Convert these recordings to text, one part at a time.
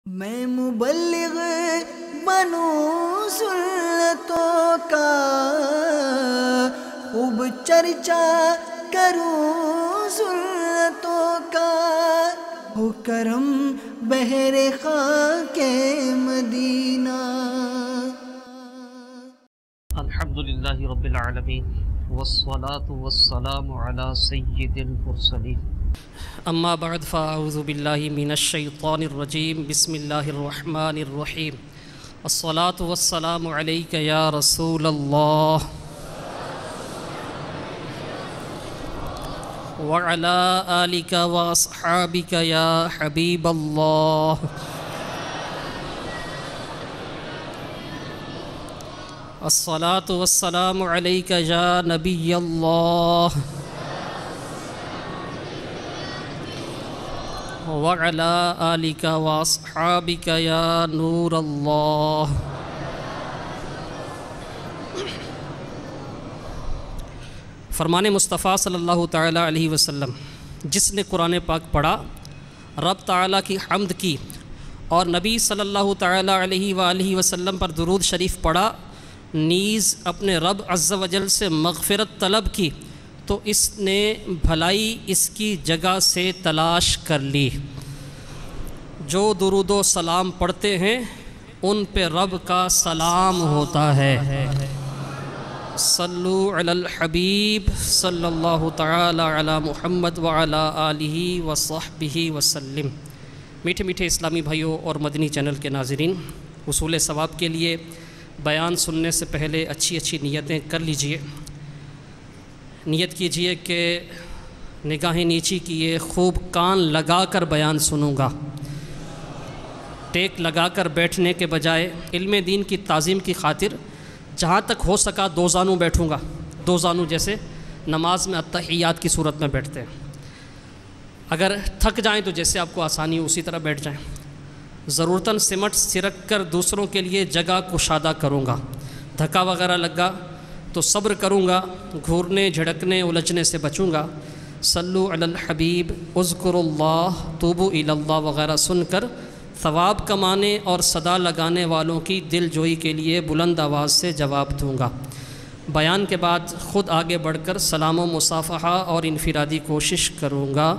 میں مبلغ بنوں سنتوں کا، خوب چرچا کروں سنتوں کا، ہو کرم بحر خاک مدینہ۔ الحمدللہ رب العالمین والصلاة والسلام علی سید المرسلین، اما بعد فاعوذ باللہ من الشیطان الرجیم، بسم اللہ الرحمن الرحیم۔ الصلاة والسلام علیک یا رسول اللہ وعلی آلک واصحابک یا حبیب اللہ۔ الصلاة والسلام علیک یا نبی اللہ وعلی آلک واصحابک یا نور اللہ۔ فرمان مصطفیٰ صلی اللہ تعالیٰ علیہ وسلم، جس نے قرآن پاک پڑھا، رب تعالیٰ کی حمد کی اور نبی صلی اللہ تعالیٰ علیہ وآلہ وسلم پر درود شریف پڑھا، نیز اپنے رب عز و جل سے مغفرت طلب کی، تو اس نے بھلائی اس کی جگہ سے تلاش کر لی۔ جو درود و سلام پڑھتے ہیں ان پہ رب کا سلام ہوتا ہے۔ صلو علی الحبیب صلی اللہ تعالی علی محمد وعلی آلہ وصحبہ وسلم۔ میٹھے میٹھے اسلامی بھائیوں اور مدنی چینل کے ناظرین، حصول ثواب کے لیے بیان سننے سے پہلے اچھی نیتیں کر لیجئے۔ نیت کیجئے کہ نگاہیں نیچی کیے خوب کان لگا کر بیان سنوں گا، ٹیک لگا کر بیٹھنے کے بجائے علم دین کی تعظیم کی خاطر جہاں تک ہو سکا دو زانوں بیٹھوں گا، دو زانوں جیسے نماز میں التحیات کی صورت میں بیٹھتے ہیں۔ اگر تھک جائیں تو جیسے آپ کو آسانی ہو اسی طرح بیٹھ جائیں۔ ضرورتاً سمٹ سرک کر دوسروں کے لیے جگہ کشادہ کروں گا، دھکا وغیرہ لگا تو صبر کروں گا، گھورنے جھڑکنے الجھنے سے بچوں گا۔ صلو علی الحبیب اذکر اللہ توبو الی اللہ وغیرہ سن کر ثواب کمانے اور صدا لگانے والوں کی دل جوئی کے لیے بلند آواز سے جواب دوں گا۔ بیان کے بعد خود آگے بڑھ کر سلام و مصافحہ اور انفرادی کوشش کروں گا۔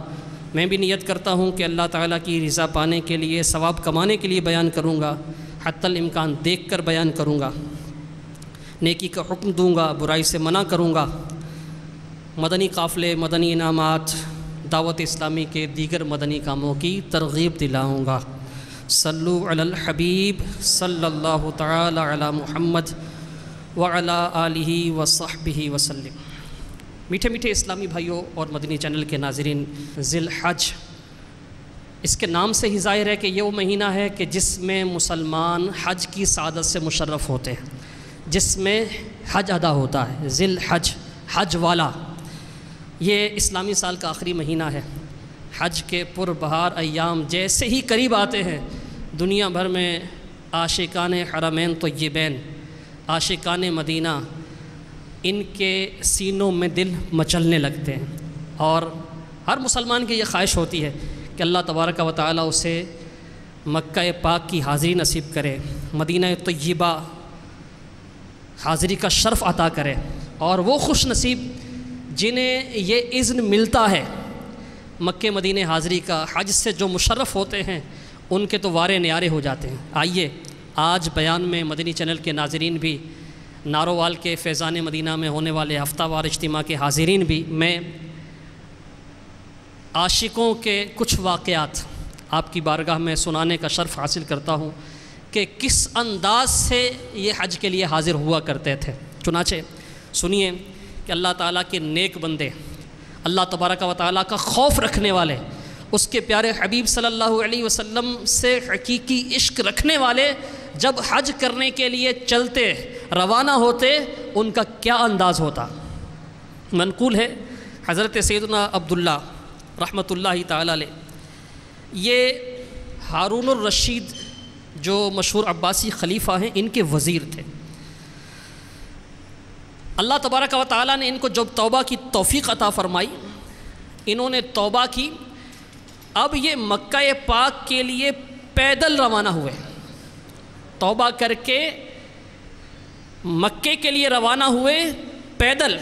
میں بھی نیت کرتا ہوں کہ اللہ تعالیٰ کی رضا پانے کے لیے، ثواب کمانے کے لیے بیان کروں گا، حتی الامکان دیکھ کر بیان کروں گا، نیکی کا حکم دوں گا، برائی سے منع کروں گا، مدنی قافلے، مدنی انعامات، دعوت اسلامی کے دیگر مدنی کاموں کی ترغیب دلاؤں گا۔ صلو علی الحبیب صلی اللہ تعالی علی محمد وعلی آلہ وصحبہ وسلم۔ میٹھے میٹھے اسلامی بھائیوں اور مدنی چینل کے ناظرین، ذی الحج، اس کے نام سے ہی ظاہر ہے کہ یہ وہ مہینہ ہے کہ جس میں مسلمان حج کی سعادت سے مشرف ہوتے ہیں، جس میں حج ادا ہوتا ہے۔ ذی الحج، حج والا، یہ اسلامی سال کا آخری مہینہ ہے۔ حج کے پر بہار ایام جیسے ہی قریب آتے ہیں، دنیا بھر میں عاشقان حرمین طیبین، عاشقان مدینہ، ان کے سینوں میں دل مچلنے لگتے ہیں، اور ہر مسلمان کی یہ خواہش ہوتی ہے کہ اللہ تبارک و تعالیٰ اسے مکہ پاک کی حاضری نصیب کرے، مدینہ طیبہ حاضری کا شرف عطا کرے، اور وہ خوش نصیب جنہیں یہ اذن ملتا ہے مکہ مدینہ حاضری کا، حج سے جو مشرف ہوتے ہیں ان کے تو وارے نیارے ہو جاتے ہیں۔ آئیے آج بیان میں مدنی چینل کے ناظرین بھی، نارووال کے فیضان مدینہ میں ہونے والے ہفتہ وار اجتماع کے حاضرین بھی، میں عاشقوں کے کچھ واقعات آپ کی بارگاہ میں سنانے کا شرف حاصل کرتا ہوں کہ کس انداز سے یہ حج کے لیے حاضر ہوا کرتے تھے۔ چنانچہ سنیے کہ اللہ تعالیٰ کے نیک بندے، اللہ تبارک و تعالیٰ کا خوف رکھنے والے، اس کے پیارے حبیب صلی اللہ علیہ وسلم سے حقیقی عشق رکھنے والے جب حج کرنے کے لیے چلتے، روانہ ہوتے، ان کا کیا انداز ہوتا۔ منقول ہے حضرت سیدنا عبداللہ رحمۃ اللہ تعالی علیہ، یہ ہارون الرشید جو مشہور عباسی خلیفہ ہیں، ان کے وزیر تھے۔ اللہ تبارک و تعالیٰ نے ان کو جب توبہ کی توفیق عطا فرمائی، انہوں نے توبہ کی، اب یہ مکہ پاک کے لیے پیدل روانہ ہوئے، توبہ کر کے مکے کے لیے روانہ ہوئے پیدل،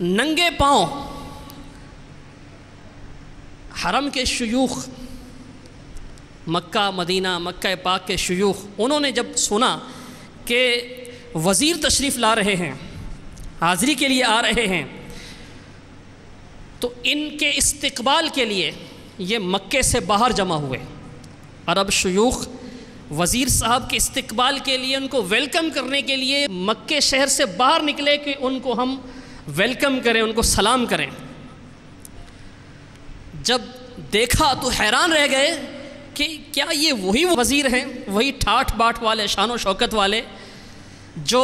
ننگے پاؤں۔ حرم کے شیوخ، مکہ مدینہ مکہ پاک کے شیوخ، انہوں نے جب سنا کہ وزیر تشریف لا رہے ہیں، حاضری کے لیے آ رہے ہیں، تو ان کے استقبال کے لیے یہ مکے سے باہر جمع ہوئے۔ عرب شیوخ وزیر صاحب کے استقبال کے لیے، ان کو ویلکم کرنے کے لیے مکے شہر سے باہر نکلے کہ ان کو ہم ویلکم کریں، ان کو سلام کریں۔ جب دیکھا تو حیران رہ گئے کہ کیا یہ وہی وزیر ہیں، وہی ٹھاٹھ باٹھ والے، شان و شوکت والے، جو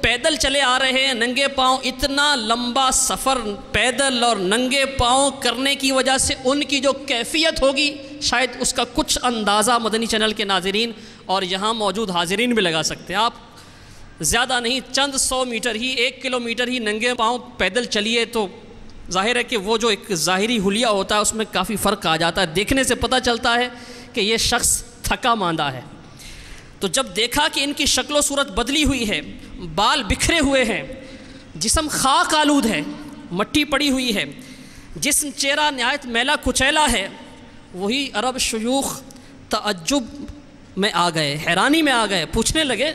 پیدل چلے آ رہے ہیں ننگے پاؤں؟ اتنا لمبا سفر پیدل اور ننگے پاؤں کرنے کی وجہ سے ان کی جو کیفیت ہوگی، شاید اس کا کچھ اندازہ مدنی چینل کے ناظرین اور یہاں موجود حاضرین بھی لگا سکتے ہیں۔ آپ زیادہ نہیں، چند 100 میٹر ہی، 1 کلومیٹر ہی ننگے پاؤں پیدل چلیے تو ظاہر ہے کہ وہ جو ایک ظاہری حلیہ ہوتا ہے اس میں کافی فرق آ جاتا ہے، دیکھنے سے پتہ چلتا ہے کہ یہ شخص تھکا ماندہ ہے۔ تو جب دیکھا کہ ان کی شکل و صورت بدلی ہوئی ہے، بال بکھرے ہوئے ہیں، جسم خاک آلود ہے، مٹی پڑی ہوئی ہے، جسم چہرہ نہایت میلا کچیلا ہے، وہی عرب شیوخ تعجب میں آ گئے، حیرانی میں آ گئے، پوچھنے لگے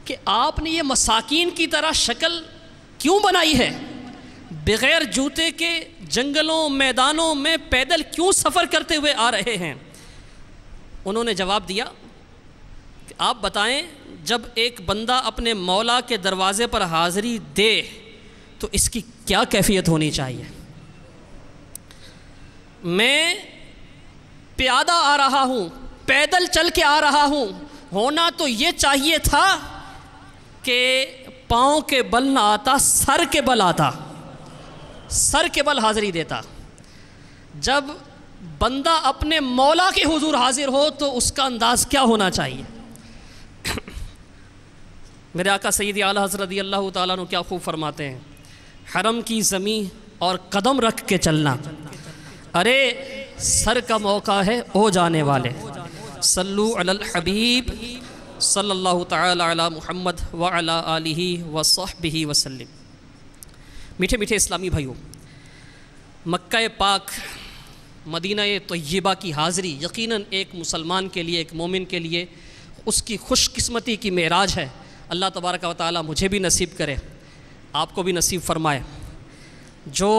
کہ آپ نے یہ مساکین کی طرح شکل کیوں بنائی ہے؟ بغیر جوتے کے جنگلوں میدانوں میں پیدل کیوں سفر کرتے ہوئے آ رہے ہیں؟ انہوں نے جواب دیا کہ آپ بتائیں، جب ایک بندہ اپنے مولا کے دروازے پر حاضری دے تو اس کی کیا کیفیت ہونی چاہیے؟ میں پیادہ آ رہا ہوں، پیدل چل کے آ رہا ہوں، ہونا تو یہ چاہیے تھا کہ پاؤں کے بل نہ آتا، سر کے بل آتا، سر کے بل حاضری دیتا۔ جب بندہ اپنے مولا کے حضور حاضر ہو تو اس کا انداز کیا ہونا چاہیے؟ میرے آقا سیدی اعلیٰ حضرت رضی اللہ تعالیٰ عنہ کیا خوب فرماتے ہیں، حرم کی زمین اور قدم رکھ کے چلنا، ارے سر کا موقع ہے او جانے والے، صلو علی الحبیب صلی اللہ تعالی علی محمد وعلی آلہ وصحبہ وسلم۔ میٹھے میٹھے اسلامی بھائیوں، مکہ پاک مدینہ طیبہ کی حاضری یقیناً ایک مسلمان کے لیے، ایک مومن کے لیے اس کی خوش قسمتی کی معراج ہے۔ اللہ تبارک و تعالی مجھے بھی نصیب کرے، آپ کو بھی نصیب فرمائے۔ جو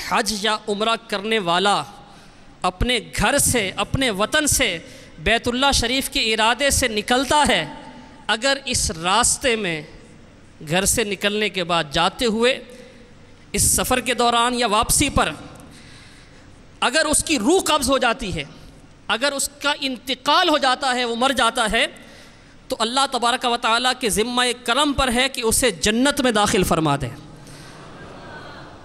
حج یا عمرہ کرنے والا اپنے گھر سے، اپنے وطن سے بیت اللہ شریف کے ارادے سے نکلتا ہے، اگر اس راستے میں گھر سے نکلنے کے بعد جاتے ہوئے اس سفر کے دوران یا واپسی پر اگر اس کی روح قبض ہو جاتی ہے، اگر اس کا انتقال ہو جاتا ہے، وہ مر جاتا ہے، تو اللہ تبارک و تعالیٰ کے ذمہ کرم پر ہے کہ اسے جنت میں داخل فرما دے۔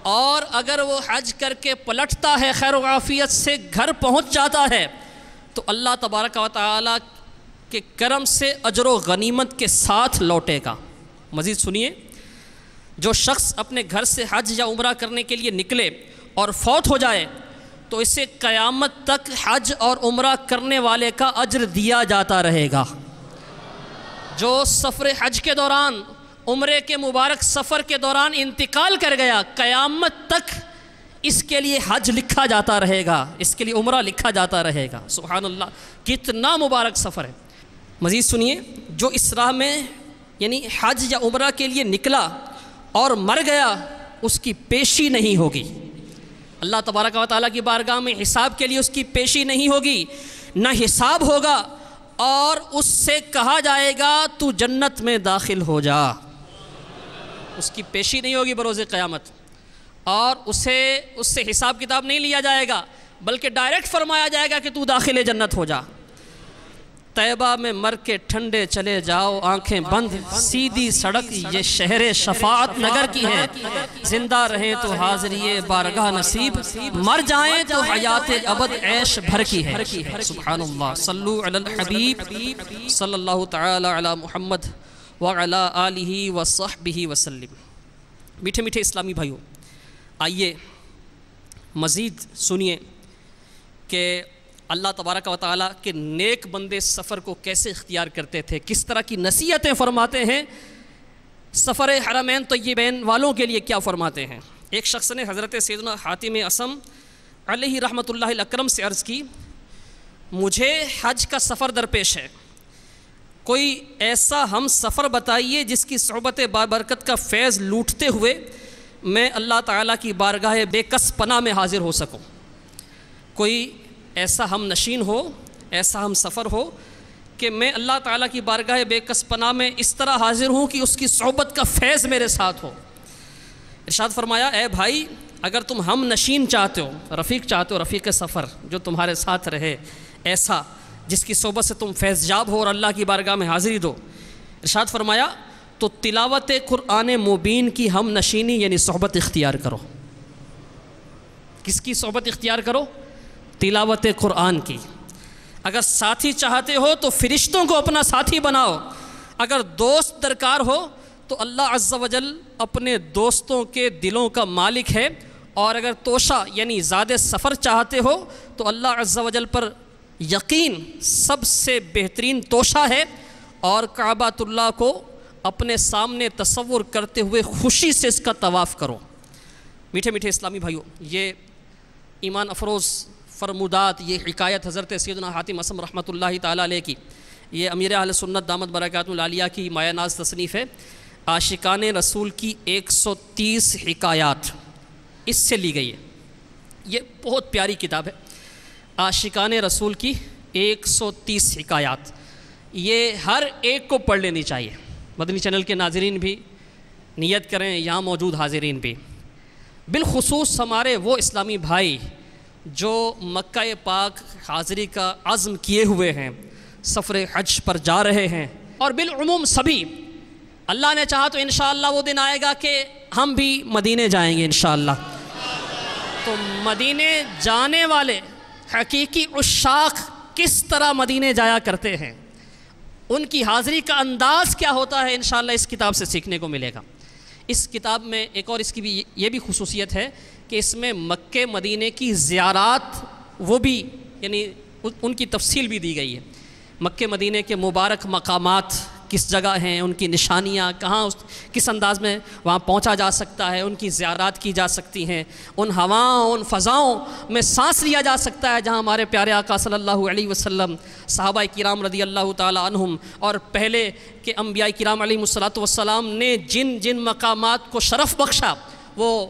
اور اگر وہ حج کر کے پلٹتا ہے، خیر و عافیت سے گھر پہنچ جاتا ہے، تو اللہ تبارک و تعالیٰ کے کرم سے اجر و غنیمت کے ساتھ لوٹے گا۔ مزید سنیے، جو شخص اپنے گھر سے حج یا عمرہ کرنے کے لیے نکلے اور فوت ہو جائے تو اسے قیامت تک حج اور عمرہ کرنے والے کا اجر دیا جاتا رہے گا۔ جو سفر حج کے دوران، عمرے کے مبارک سفر کے دوران انتقال کر گیا، قیامت تک اس کے لیے حج لکھا جاتا رہے گا، اس کے لیے عمرہ لکھا جاتا رہے گا۔ سبحان اللہ، کتنا مبارک سفر ہے۔ مزید سنیے، جو اس راہ میں یعنی حج یا عمرہ کے لیے نکلا اور مر گیا، اس کی پیشی نہیں ہوگی، اللہ تبارک و تعالیٰ کی بارگاہ میں حساب کے لیے اس کی پیشی نہیں ہوگی، نہ حساب ہوگا، اور اس سے کہا جائے گا تو جنت میں داخل ہو جا۔ اس کی پیشی نہیں ہوگی بروز قیامت، اور اس سے حساب کتاب نہیں لیا جائے گا، بلکہ ڈائریکٹ فرمایا جائے گا کہ تو داخل جنت ہو جا۔ طیبہ میں مر کے ٹھنڈے چلے جاؤ، آنکھیں بند، سیدھی سڑک یہ شہر شفاعت نگر کی ہے، زندہ رہیں تو حاضری بارگاہ نصیب، مر جائیں تو حیات ابد عیش بھر کی ہے۔ سبحان اللہ، صلو علی الحبیب صلی اللہ تعالی علی محمد وعلی آلہ وصحبہ وسلم۔ میٹھے میٹھے اسلامی بھائیوں، آئیے مزید سنیے کہ اللہ تبارک و تعالیٰ کے نیک بندے سفر کو کیسے اختیار کرتے تھے، کس طرح کی نصیحتیں فرماتے ہیں، سفر حرمین طیبین والوں کے لیے کیا فرماتے ہیں۔ ایک شخص نے حضرت سیدنا حاتم اصم علیہ رحمۃ اللہ الاکرم سے عرض کی، مجھے حج کا سفر درپیش ہے، کوئی ایسا ہم سفر بتائیے جس کی صحبت بابرکت کا فیض لوٹتے ہوئے میں اللہ تعالیٰ کی بارگاہ بے کس پناہ میں حاضر ہو سکوں۔ کوئی ایسا ہم نشین ہو، ایسا ہم سفر ہو کہ میں اللہ تعالیٰ کی بارگاہ بے کس پناہ میں اس طرح حاضر ہوں کہ اس کی صحبت کا فیض میرے ساتھ ہو۔ ارشاد فرمایا، اے بھائی اگر تم ہم نشین چاہتے ہو، رفیق چاہتے ہو، رفیق سفر جو تمہارے ساتھ رہے، ایسا جس کی صحبت سے تم فیض یاب ہو اور اللہ کی بارگاہ میں حاضری دو، ارشاد فرمایا تو تلاوت قرآن مبین کی ہم نشینی یعنی صحبت اختیار کرو۔ کس کی صحبت اختیار کرو؟ تلاوت قرآن کی۔ اگر ساتھی چاہتے ہو تو فرشتوں کو اپنا ساتھی بناؤ، اگر دوست درکار ہو تو اللہ عز و جل اپنے دوستوں کے دلوں کا مالک ہے، اور اگر توشہ یعنی زیادہ سفر چاہتے ہو تو اللہ عز و جل پر یقین سب سے بہترین توشہ ہے، اور کعبۃ اللہ کو اپنے سامنے تصور کرتے ہوئے خوشی سے اس کا طواف کرو۔ میٹھے میٹھے اسلامی بھائیوں، یہ ایمان افروز فرمودات، یہ حکایت حضرت سیدنا حاتم اصم رحمۃ اللہ تعالیٰ علیہ کی، یہ امیر اہل سنت دامت برکاتہ العالیہ کی مایہ ناز تصنیف ہے۔ عاشقان رسول کی 130 حکایات اس سے لی گئی ہے۔ یہ بہت پیاری کتاب ہے، عاشقان رسول کی 130 حکایات، یہ ہر ایک کو پڑھ لینی چاہیے۔ مدنی چینل کے ناظرین بھی نیت کریں، یہاں موجود حاضرین بھی، بالخصوص ہمارے وہ اسلامی بھائی جو مکہ پاک حاضری کا عزم کیے ہوئے ہیں، سفر حج پر جا رہے ہیں، اور بالعموم سبھی، اللہ نے چاہا تو انشاءاللہ وہ دن آئے گا کہ ہم بھی مدینے جائیں گے انشاءاللہ۔ تو مدینے جانے والے حقیقی عشاق کس طرح مدینے جایا کرتے ہیں، ان کی حاضری کا انداز کیا ہوتا ہے، انشاءاللہ اس کتاب سے سیکھنے کو ملے گا۔ اس کتاب میں ایک اور اس کی بھی یہ بھی خصوصیت ہے کہ اس میں مکہ مدینے کی زیارات وہ بھی یعنی ان کی تفصیل بھی دی گئی ہے۔ مکہ مدینے کے مبارک مقامات کس جگہ ہیں، ان کی نشانیاں کہاں، کس انداز میں وہاں پہنچا جا سکتا ہے، ان کی زیارات کی جا سکتی ہیں، ان ہواؤں، ان فضاؤں میں سانس لیا جا سکتا ہے جہاں ہمارے پیارے آقا صلی اللہ علیہ وسلم، صحابہ کرام رضی اللہ تعالی عنہم اور پہلے کے انبیاء کرام علیہ الصلوۃ والسلام نے جن جن مقامات کو شرف بخشا وہ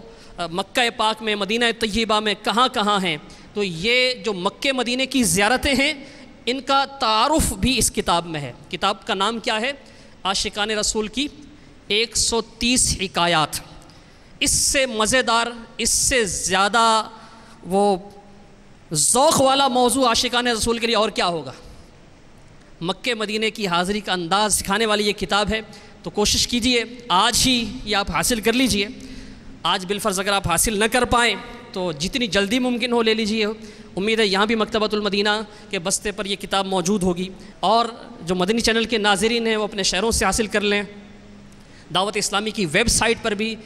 مکہ پاک میں، مدینہ طیبہ میں کہاں کہاں ہیں۔ تو یہ جو مکہ مدینے کی زیارتیں ہیں، ان کا تعارف بھی اس کتاب میں ہے۔ کتاب کا نام کیا ہے؟ عاشقان رسول کی 130 حکایات۔ اس سے مزیدار، اس سے زیادہ وہ ذوق والا موضوع عاشقان رسول کے لیے اور کیا ہوگا۔ مکہ مدینے کی حاضری کا انداز سکھانے والی یہ کتاب ہے، تو کوشش کیجئے آج ہی یہ آپ حاصل کر لیجئے۔ آج بالفرض اگر آپ حاصل نہ کر پائیں تو جتنی جلدی ممکن ہو لے لیجئے۔ امید ہے یہاں بھی مکتبۃ المدینہ کے بستے پر یہ کتاب موجود ہوگی، اور جو مدنی چینل کے ناظرین ہیں وہ اپنے شہروں سے حاصل کر لیں۔ دعوت اسلامی کی ویب سائٹ پر بھی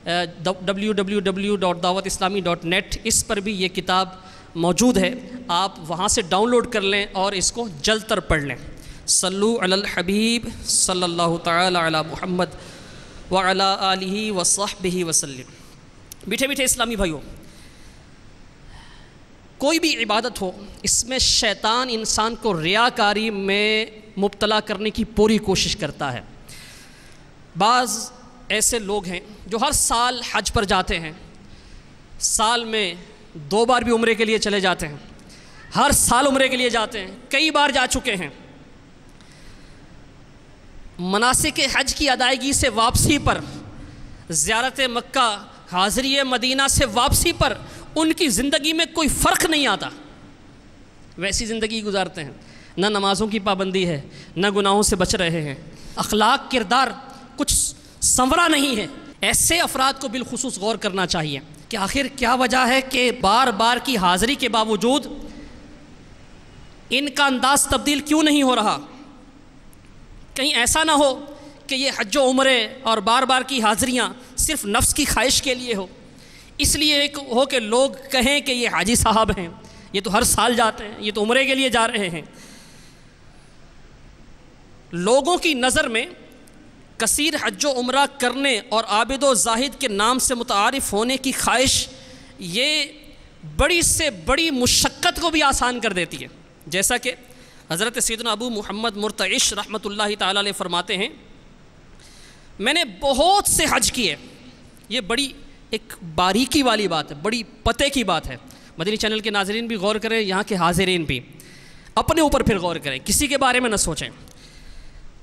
www.dawatislami.net اس پر بھی یہ کتاب موجود ہے، آپ وہاں سے ڈاؤن لوڈ کر لیں اور اس کو جلد تر پڑھ لیں۔ صلو علی الحبیب صلی اللہ تعالی علی محمد وعلی آلہ وصحبہ وسلم۔ میٹھے میٹھے اسلامی بھائیوں، کوئی بھی عبادت ہو، اس میں شیطان انسان کو ریاکاری میں مبتلا کرنے کی پوری کوشش کرتا ہے۔ بعض ایسے لوگ ہیں جو ہر سال حج پر جاتے ہیں، سال میں 2 بار بھی عمرے کے لیے چلے جاتے ہیں، ہر سال عمرے کے لیے جاتے ہیں، کئی بار جا چکے ہیں۔ مناسک حج کی ادائیگی سے واپسی پر، زیارت مکہ، حاضری مدینہ سے واپسی پر ان کی زندگی میں کوئی فرق نہیں آتا، ویسی زندگی گزارتے ہیں، نہ نمازوں کی پابندی ہے، نہ گناہوں سے بچ رہے ہیں، اخلاق کردار کچھ سنورا نہیں ہے۔ ایسے افراد کو بالخصوص غور کرنا چاہیے کہ آخر کیا وجہ ہے کہ بار بار کی حاضری کے باوجود ان کا انداز تبدیل کیوں نہیں ہو رہا۔ کہیں ایسا نہ ہو کہ یہ حج و عمرے اور بار بار کی حاضریاں صرف نفس کی خواہش کے لیے ہو، اس لیے ہو کہ لوگ کہیں کہ یہ حاجی صاحب ہیں، یہ تو ہر سال جاتے ہیں، یہ تو عمرے کے لیے جا رہے ہیں۔ لوگوں کی نظر میں کثیر حج و عمرہ کرنے اور عابد و زاہد کے نام سے متعارف ہونے کی خواہش یہ بڑی سے بڑی مشقت کو بھی آسان کر دیتی ہے۔ جیسا کہ حضرت سیدنا ابو محمد مرتعش رحمۃ اللہ تعالی علیہ فرماتے ہیں، میں نے بہت سے حج کیے۔ یہ بڑی ایک باریکی والی بات ہے، بڑی پتے کی بات ہے۔ مدنی چینل کے ناظرین بھی غور کریں، یہاں کے حاضرین بھی اپنے اوپر پھر غور کریں، کسی کے بارے میں نہ سوچیں۔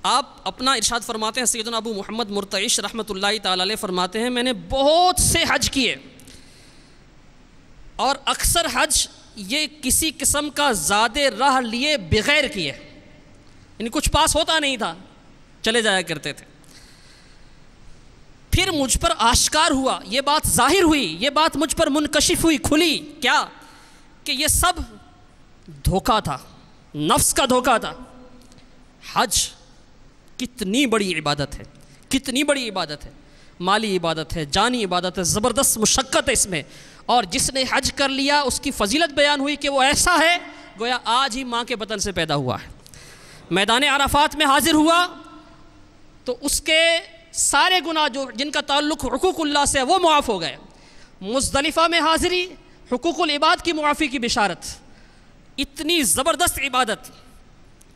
آپ اپنا ارشاد فرماتے ہیں، سیدنا ابو محمد مرتعش رحمۃ اللہ تعالی علیہ فرماتے ہیں، میں نے بہت سے حج کیے اور اکثر حج یہ کسی قسم کا زادِ راہ لیے بغیر کیے، یعنی کچھ پاس ہوتا نہیں تھا، چلے جایا کرتے تھے۔ پھر مجھ پر آشکار ہوا، یہ بات ظاہر ہوئی، یہ بات مجھ پر منکشف ہوئی، کھلی، کیا کہ یہ سب دھوکہ تھا، نفس کا دھوکہ تھا۔ حج کتنی بڑی عبادت ہے، کتنی بڑی عبادت ہے، مالی عبادت ہے، جانی عبادت ہے، زبردست مشقت ہے اس میں، اور جس نے حج کر لیا اس کی فضیلت بیان ہوئی کہ وہ ایسا ہے گویا آج ہی ماں کے بطن سے پیدا ہوا ہے۔ میدان عرفات میں حاضر ہوا تو اس کے سارے گناہ جن کا تعلق حقوق اللہ سے وہ معاف ہو گئے۔ مزدلفہ میں حاضری، حقوق العباد کی معافی کی بشارت، اتنی زبردست عبادت۔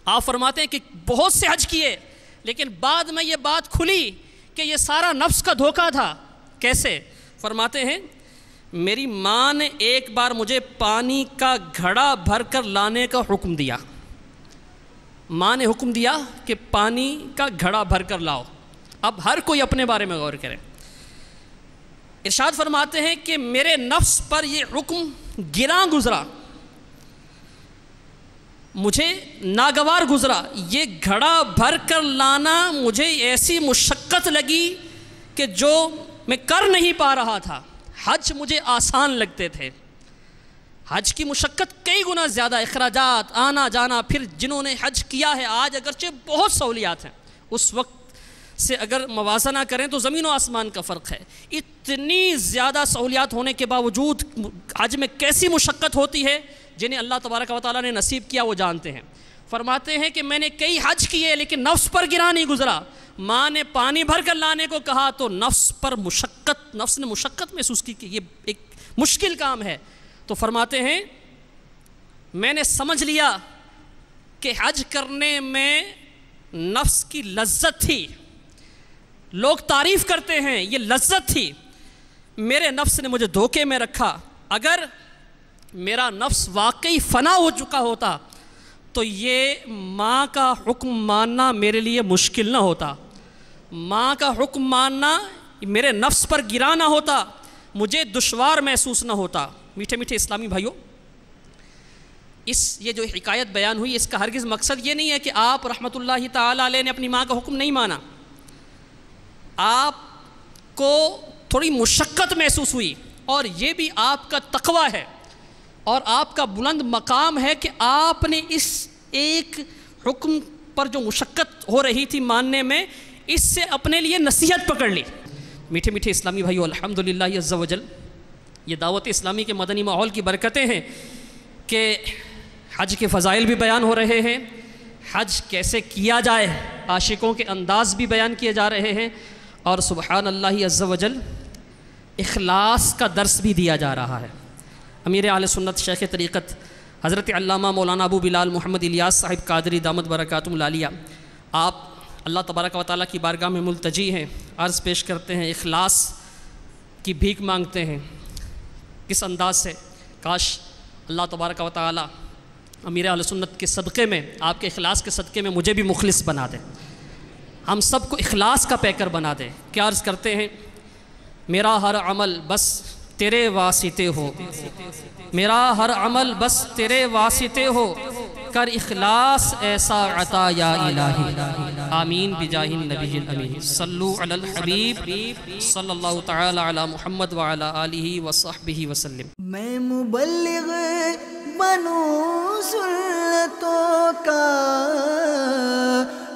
آپ فرماتے ہیں کہ بہت سے حج کیے لیکن بعد میں یہ بات کھلی کہ یہ سارا نفس کا دھوکہ تھا۔ کیسے؟ فرماتے ہیں میری ماں نے ایک بار مجھے پانی کا گھڑا بھر کر لانے کا حکم دیا، ماں نے حکم دیا کہ پانی کا گھڑا بھر کر لاؤ۔ اب ہر کوئی اپنے بارے میں غور کرے۔ ارشاد فرماتے ہیں کہ میرے نفس پر یہ حکم گراں گزرا، مجھے ناگوار گزرا، یہ گھڑا بھر کر لانا مجھے ایسی مشقت لگی کہ جو میں کر نہیں پا رہا تھا۔ حج مجھے آسان لگتے تھے، حج کی مشقت کئی گنا زیادہ، اخراجات، آنا جانا۔ پھر جنہوں نے حج کیا ہے آج اگرچہ بہت سہولیات ہیں، اس وقت سے اگر موازنہ کریں تو زمین و آسمان کا فرق ہے۔ اتنی زیادہ سہولیات ہونے کے باوجود حج میں کیسی مشقت ہوتی ہے، جنہیں اللہ تبارک و تعالیٰ نے نصیب کیا وہ جانتے ہیں۔ فرماتے ہیں کہ میں نے کئی حج کیے لیکن نفس پر گرا نہیں گزرا۔ ماں نے پانی بھر کر لانے کو کہا تو نفس نے مشقت محسوس کی کہ یہ ایک مشکل کام ہے۔ تو فرماتے ہیں میں نے سمجھ لیا کہ حج کرنے میں نفس کی لذت تھی، لوگ تعریف کرتے ہیں، یہ لذت تھی۔ میرے نفس نے مجھے دھوکے میں رکھا۔ اگر میرا نفس واقعی فنا ہو چکا ہوتا تو یہ ماں کا حکم ماننا میرے لیے مشکل نہ ہوتا، ماں کا حکم ماننا میرے نفس پر گرا نہ ہوتا، مجھے دشوار محسوس نہ ہوتا۔ میٹھے میٹھے اسلامی بھائیوں، یہ جو حکایت بیان ہوئی اس کا ہرگز مقصد یہ نہیں ہے کہ آپ رحمۃ اللہ تعالی علیہ نے اپنی ماں کا حکم نہیں مانا۔ آپ کو تھوڑی مشقت محسوس ہوئی اور یہ بھی آپ کا تقویٰ ہے اور آپ کا بلند مقام ہے کہ آپ نے اس ایک حکم پر جو مشقت ہو رہی تھی ماننے میں، اس سے اپنے لیے نصیحت پکڑ لی۔ میٹھے میٹھے اسلامی بھائیو، الحمدللہ عز و جل، یہ دعوت اسلامی کے مدنی ماحول کی برکتیں ہیں کہ حج کے فضائل بھی بیان ہو رہے ہیں، حج کیسے کیا جائے عاشقوں کے انداز بھی بیان کیے جا رہے ہیں، اور سبحان اللہ عز و جل اخلاص کا درس بھی دیا جا رہا ہے۔ امیر اہل سنت شیخ طریقت حضرت علامہ مولانا ابو بلال محمد الیاس صاحب قادری دامت برکاتہم العالیہ، آپ اللہ تبارک و تعالیٰ کی بارگاہ میں ملتجی ہیں، عرض پیش کرتے ہیں، اخلاص کی بھیک مانگتے ہیں۔ کس انداز سے کاش اللہ تبارک و تعالیٰ امیر اہل سنت کے صدقے میں، آپ کے اخلاص کے صدقے میں مجھے بھی مخلص بنا دے، ہم سب کو اخلاص کا پیکر بنا دے۔ کیا عرض کرتے ہیں؟ میرا ہر عمل بس تیرے واسطے ہو، میرا ہر عمل بس تیرے واسطے ہو، کر اخلاص ایسا عطا یا الہی، آمین بجاہ النبی الامین۔ صلو علی الحبیب صلی اللہ تعالی علی محمد وعلی آلہ وصحبہ وسلم۔ میں مبلغ بنوں سنتوں کا،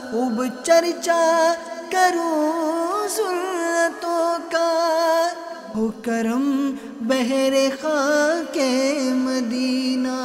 خوب چرچا کروں سنتوں کا، ہو کرم بہر خاک مدینہ۔